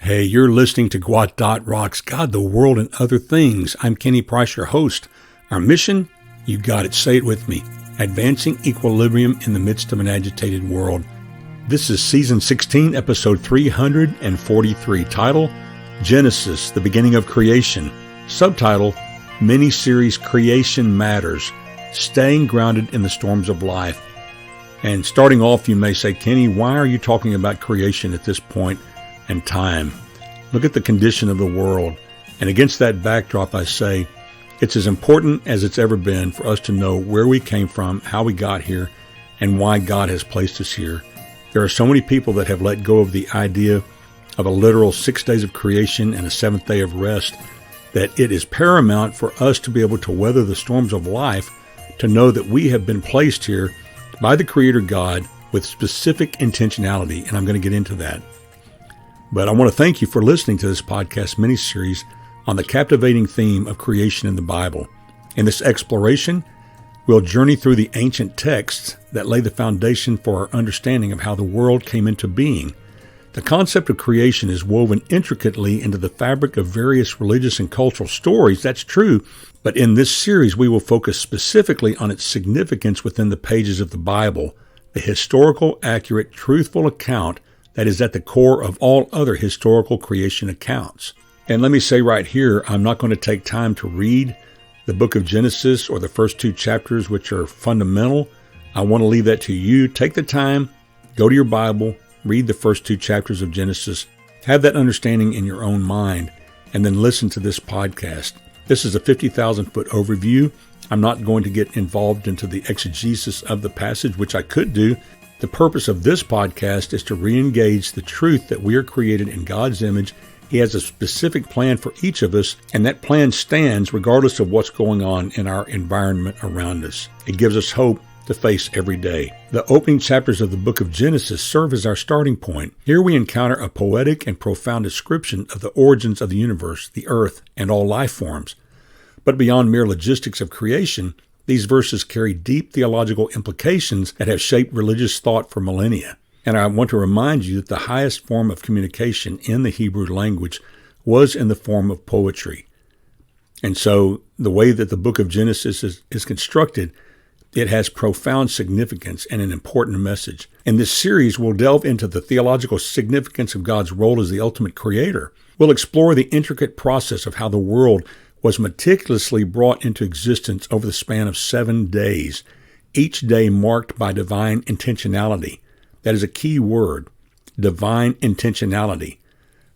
Hey, you're listening to gwot.rocks, God, the World, and Other Things. I'm Kenny Price, your host. Our mission? You got it. Say it with me. Advancing equilibrium in the midst of an agitated world. This is Season 16, Episode 343. Title, Genesis, the Beginning of Creation. Subtitle, Mini-Series Creation Matters, Staying Grounded in the Storms of Life. And starting off, you may say, Kenny, why are you talking about creation at this point and time? Look at the condition of the world. And against that backdrop, I say, it's as important as it's ever been for us to know where we came from, how we got here, and why God has placed us here. There are so many people that have let go of the idea of a literal 6 days of creation and a seventh day of rest, that it is paramount for us to be able to weather the storms of life, to know that we have been placed here by the Creator God with specific intentionality, and I'm going to get into that. But I want to thank you for listening to this podcast mini-series on the captivating theme of creation in the Bible. In this exploration, we'll journey through the ancient texts that lay the foundation for our understanding of how the world came into being. The concept of creation is woven intricately into the fabric of various religious and cultural stories, that's true, but in this series we will focus specifically on its significance within the pages of the Bible, the historical, accurate, truthful account that is at the core of all other historical creation accounts. And let me say right here, I'm not going to take time to read the book of Genesis or the first two chapters, which are fundamental. I want to leave that to you. Take the time, go to your Bible, read the first two chapters of Genesis, have that understanding in your own mind, and then listen to this podcast. This is a 50,000-foot overview. I'm not going to get involved into the exegesis of the passage, which I could do. The purpose of this podcast is to re-engage the truth that we are created in God's image. He has a specific plan for each of us, and that plan stands regardless of what's going on in our environment around us. It gives us hope to face every day. The opening chapters of the book of Genesis serve as our starting point. Here we encounter a poetic and profound description of the origins of the universe, the earth, and all life forms. But beyond mere logistics of creation, these verses carry deep theological implications that have shaped religious thought for millennia. And I want to remind you that the highest form of communication in the Hebrew language was in the form of poetry. And so the way that the book of Genesis is constructed, it has profound significance and an important message. In this series, we'll delve into the theological significance of God's role as the ultimate creator. We'll explore the intricate process of how the world was meticulously brought into existence over the span of 7 days, each day marked by divine intentionality. That is a key word, divine intentionality.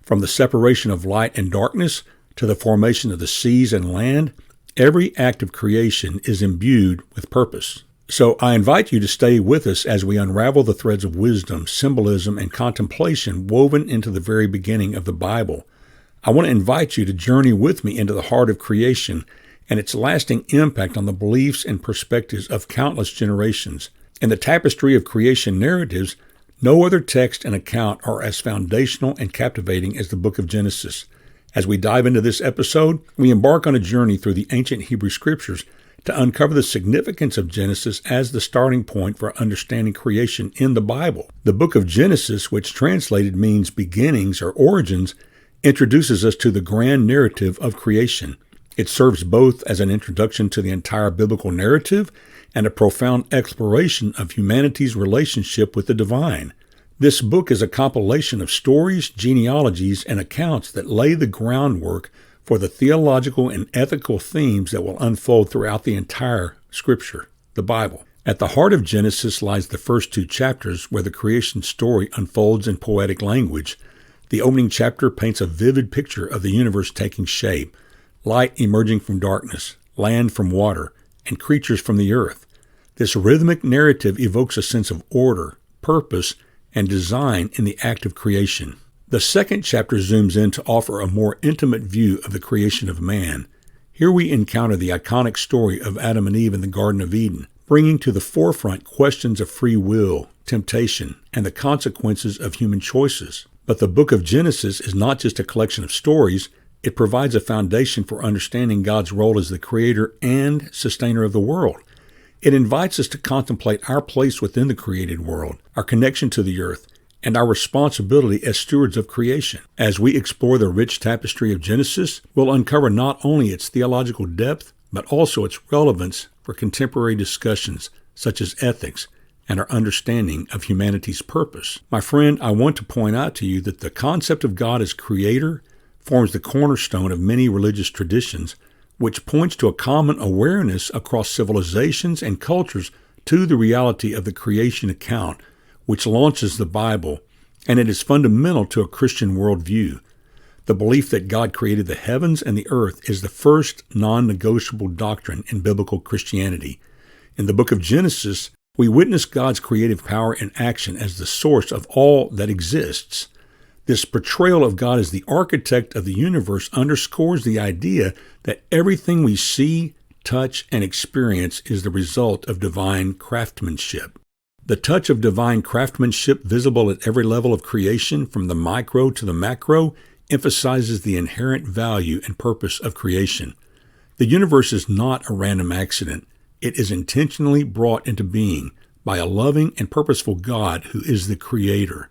From the separation of light and darkness to the formation of the seas and land, every act of creation is imbued with purpose. So I invite you to stay with us as we unravel the threads of wisdom, symbolism, and contemplation woven into the very beginning of the Bible. I want to invite you to journey with me into the heart of creation and its lasting impact on the beliefs and perspectives of countless generations. In the tapestry of creation narratives, no other text and account are as foundational and captivating as the book of Genesis. As we dive into this episode, we embark on a journey through the ancient Hebrew scriptures to uncover the significance of Genesis as the starting point for understanding creation in the Bible. The book of Genesis, which translated means beginnings or origins, introduces us to the grand narrative of creation. It serves both as an introduction to the entire biblical narrative and a profound exploration of humanity's relationship with the divine. This book is a compilation of stories, genealogies, and accounts that lay the groundwork for the theological and ethical themes that will unfold throughout the entire Scripture, the Bible. At the heart of Genesis lies the first two chapters where the creation story unfolds in poetic language. The opening chapter paints a vivid picture of the universe taking shape, light emerging from darkness, land from water, and creatures from the earth. This rhythmic narrative evokes a sense of order, purpose, and design in the act of creation. The second chapter zooms in to offer a more intimate view of the creation of man. Here we encounter the iconic story of Adam and Eve in the Garden of Eden, bringing to the forefront questions of free will, temptation, and the consequences of human choices. But the book of Genesis is not just a collection of stories. It provides a foundation for understanding God's role as the creator and sustainer of the world. It invites us to contemplate our place within the created world, our connection to the earth, and our responsibility as stewards of creation. As we explore the rich tapestry of Genesis, we'll uncover not only its theological depth, but also its relevance for contemporary discussions such as ethics and our understanding of humanity's purpose. My friend, I want to point out to you that the concept of God as creator forms the cornerstone of many religious traditions, which points to a common awareness across civilizations and cultures to the reality of the creation account, which launches the Bible, and it is fundamental to a Christian worldview. The belief that God created the heavens and the earth is the first non-negotiable doctrine in biblical Christianity. In the book of Genesis, we witness God's creative power in action as the source of all that exists. This portrayal of God as the architect of the universe underscores the idea that everything we see, touch, and experience is the result of divine craftsmanship. The touch of divine craftsmanship visible at every level of creation, from the micro to the macro, emphasizes the inherent value and purpose of creation. The universe is not a random accident. It is intentionally brought into being by a loving and purposeful God who is the Creator.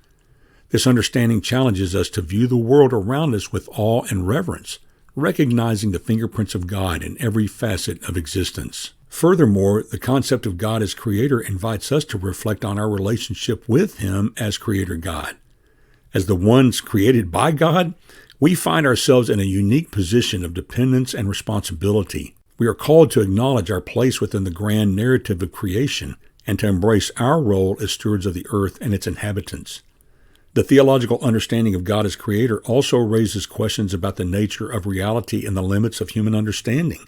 This understanding challenges us to view the world around us with awe and reverence, recognizing the fingerprints of God in every facet of existence. Furthermore, the concept of God as Creator invites us to reflect on our relationship with Him as Creator God. As the ones created by God, we find ourselves in a unique position of dependence and responsibility. We are called to acknowledge our place within the grand narrative of creation and to embrace our role as stewards of the earth and its inhabitants. The theological understanding of God as Creator also raises questions about the nature of reality and the limits of human understanding.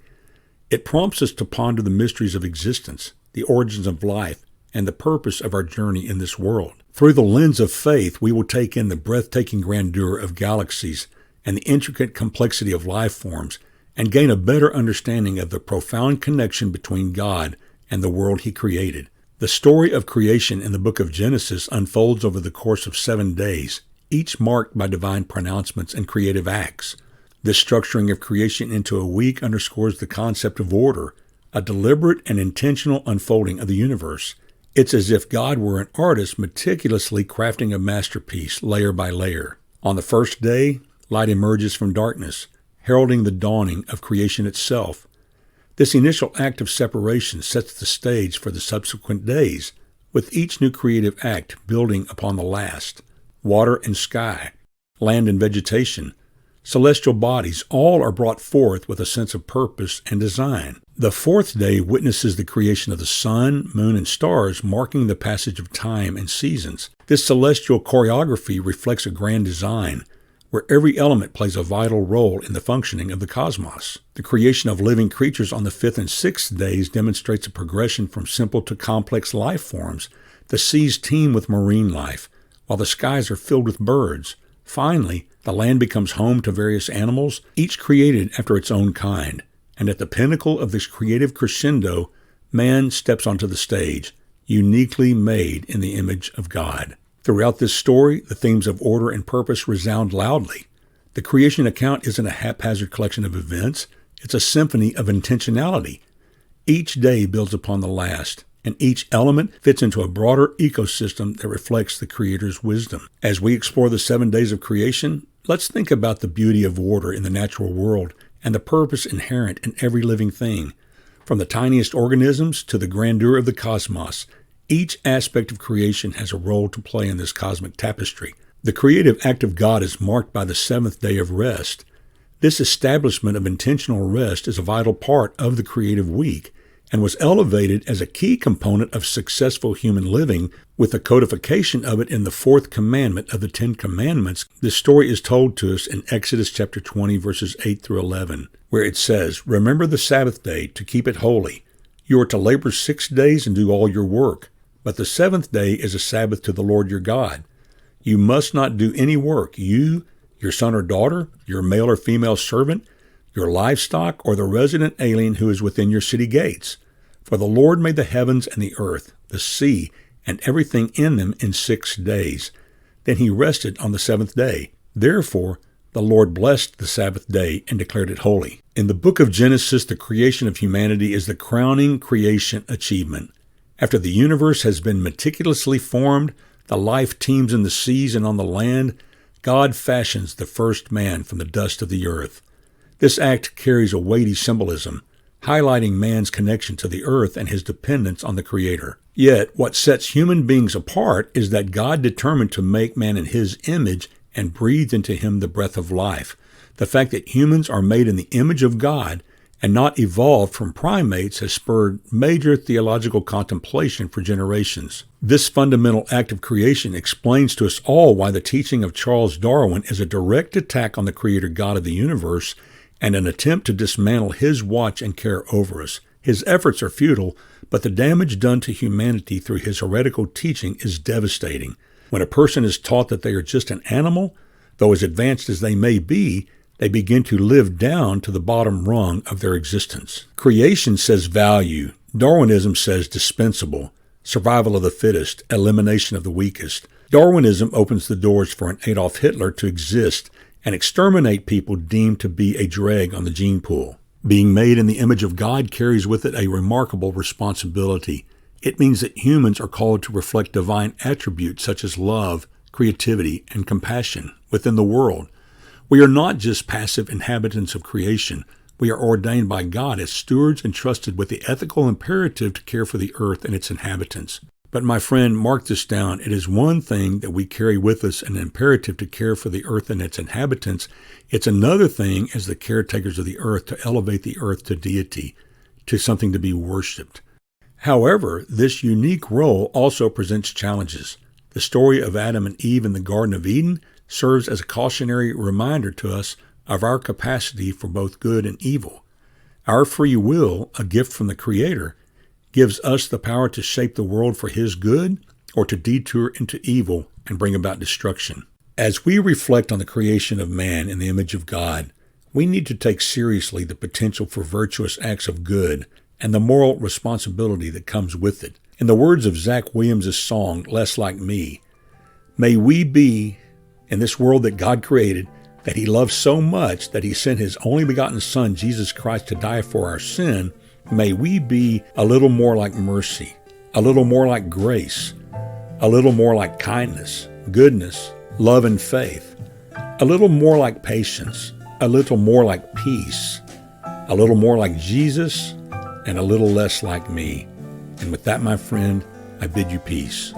It prompts us to ponder the mysteries of existence, the origins of life, and the purpose of our journey in this world. Through the lens of faith, we will take in the breathtaking grandeur of galaxies and the intricate complexity of life forms, and gain a better understanding of the profound connection between God and the world He created. The story of creation in the book of Genesis unfolds over the course of 7 days, each marked by divine pronouncements and creative acts. This structuring of creation into a week underscores the concept of order, a deliberate and intentional unfolding of the universe. It's as if God were an artist meticulously crafting a masterpiece layer by layer. On the first day, light emerges from darkness, heralding the dawning of creation itself. This initial act of separation sets the stage for the subsequent days, with each new creative act building upon the last. Water and sky, land and vegetation, celestial bodies, all are brought forth with a sense of purpose and design. The fourth day witnesses the creation of the sun, moon, and stars, marking the passage of time and seasons. This celestial choreography reflects a grand design, where every element plays a vital role in the functioning of the cosmos. The creation of living creatures on the 5th and 6th days demonstrates a progression from simple to complex life forms. The seas teem with marine life, while the skies are filled with birds. Finally, the land becomes home to various animals, each created after its own kind. And at the pinnacle of this creative crescendo, man steps onto the stage, uniquely made in the image of God. Throughout this story, the themes of order and purpose resound loudly. The creation account isn't a haphazard collection of events. It's a symphony of intentionality. Each day builds upon the last, and each element fits into a broader ecosystem that reflects the Creator's wisdom. As we explore the 7 days of creation, let's think about the beauty of order in the natural world and the purpose inherent in every living thing. From the tiniest organisms to the grandeur of the cosmos, each aspect of creation has a role to play in this cosmic tapestry. The creative act of God is marked by the 7th day of rest. This establishment of intentional rest is a vital part of the creative week and was elevated as a key component of successful human living with the codification of it in the 4th commandment of the 10 Commandments. This story is told to us in Exodus chapter 20, verses 8 through 11, where it says, "Remember the Sabbath day to keep it holy. You are to labor 6 days and do all your work. But the 7th day is a Sabbath to the Lord your God. You must not do any work, you, your son or daughter, your male or female servant, your livestock, or the resident alien who is within your city gates. For the Lord made the heavens and the earth, the sea, and everything in them in 6 days. Then He rested on the 7th day. Therefore, the Lord blessed the Sabbath day and declared it holy." In the book of Genesis, the creation of humanity is the crowning creation achievement. After the universe has been meticulously formed, the life teems in the seas and on the land, God fashions the first man from the dust of the earth. This act carries a weighty symbolism, highlighting man's connection to the earth and his dependence on the Creator. Yet, what sets human beings apart is that God determined to make man in His image and breathed into him the breath of life. The fact that humans are made in the image of God and not evolved from primates has spurred major theological contemplation for generations. This fundamental act of creation explains to us all why the teaching of Charles Darwin is a direct attack on the Creator God of the universe and an attempt to dismantle His watch and care over us. His efforts are futile, but the damage done to humanity through his heretical teaching is devastating. When a person is taught that they are just an animal, though as advanced as they may be, they begin to live down to the bottom rung of their existence. Creation says value. Darwinism says dispensable. Survival of the fittest. Elimination of the weakest. Darwinism opens the doors for an Adolf Hitler to exist and exterminate people deemed to be a drag on the gene pool. Being made in the image of God carries with it a remarkable responsibility. It means that humans are called to reflect divine attributes such as love, creativity, and compassion within the world. We are not just passive inhabitants of creation. We are ordained by God as stewards entrusted with the ethical imperative to care for the earth and its inhabitants. But my friend, mark this down. It is one thing that we carry with us an imperative to care for the earth and its inhabitants. It's another thing as the caretakers of the earth to elevate the earth to deity, to something to be worshipped. However, this unique role also presents challenges. The story of Adam and Eve in the Garden of Eden serves as a cautionary reminder to us of our capacity for both good and evil. Our free will, a gift from the Creator, gives us the power to shape the world for His good or to detour into evil and bring about destruction. As we reflect on the creation of man in the image of God, we need to take seriously the potential for virtuous acts of good and the moral responsibility that comes with it. In the words of Zach Williams' song, Less Like Me, may we be in this world that God created, that He loves so much that He sent His only begotten Son, Jesus Christ, to die for our sin. May we be a little more like mercy, a little more like grace, a little more like kindness, goodness, love, and faith, a little more like patience, a little more like peace, a little more like Jesus, and a little less like me. And with that, my friend, I bid you peace.